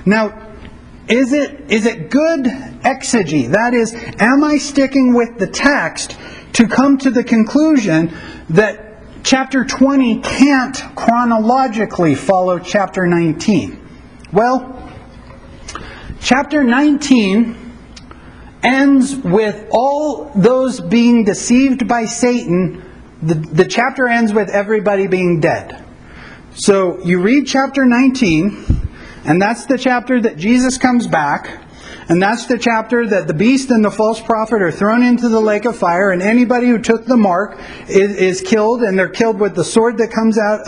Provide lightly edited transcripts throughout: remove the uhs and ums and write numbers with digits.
Now, is it good exegy? That is, am I sticking with the text to come to the conclusion that chapter 20 can't chronologically follow chapter 19? Well, chapter 19 ends with all those being deceived by Satan. The chapter ends with everybody being dead. So you read chapter 19, and that's the chapter that Jesus comes back, and that's the chapter that the beast and the false prophet are thrown into the lake of fire, and anybody who took the mark is killed, and they're killed with the sword that comes out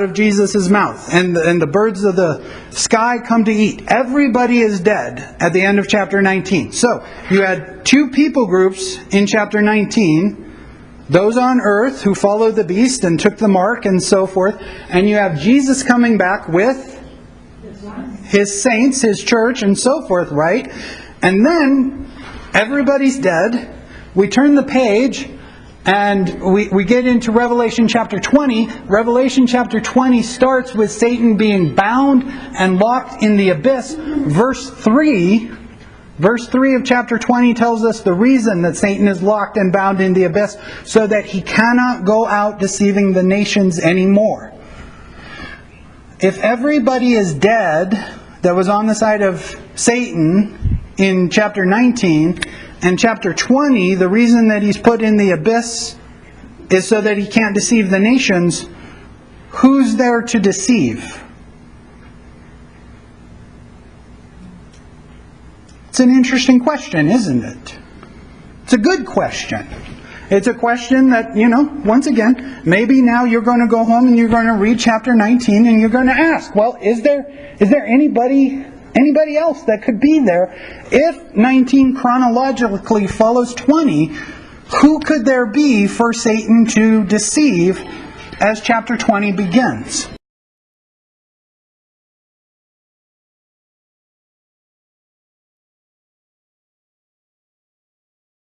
of Jesus' mouth, and the birds of the sky come to eat. Everybody is dead at the end of chapter 19. So you had two people groups in chapter 19. Those on earth who followed the beast and took the mark and so forth. And you have Jesus coming back with his saints, his church, and so forth, right? And then everybody's dead. We turn the page and we get into Revelation chapter 20. Revelation chapter 20 starts with Satan being bound and locked in the abyss. Verse 3 of chapter 20 tells us the reason that Satan is locked and bound in the abyss, so that he cannot go out deceiving the nations anymore. If everybody is dead that was on the side of Satan in chapter 19, and chapter 20, the reason that he's put in the abyss is so that he can't deceive the nations, who's there to deceive? It's an interesting question, isn't it? It's a good question. It's a question that, once again, maybe now you're going to go home and you're going to read chapter 19 and you're going to ask, well, is there anybody else that could be there? If 19 chronologically follows 20, who could there be for Satan to deceive as chapter 20 begins?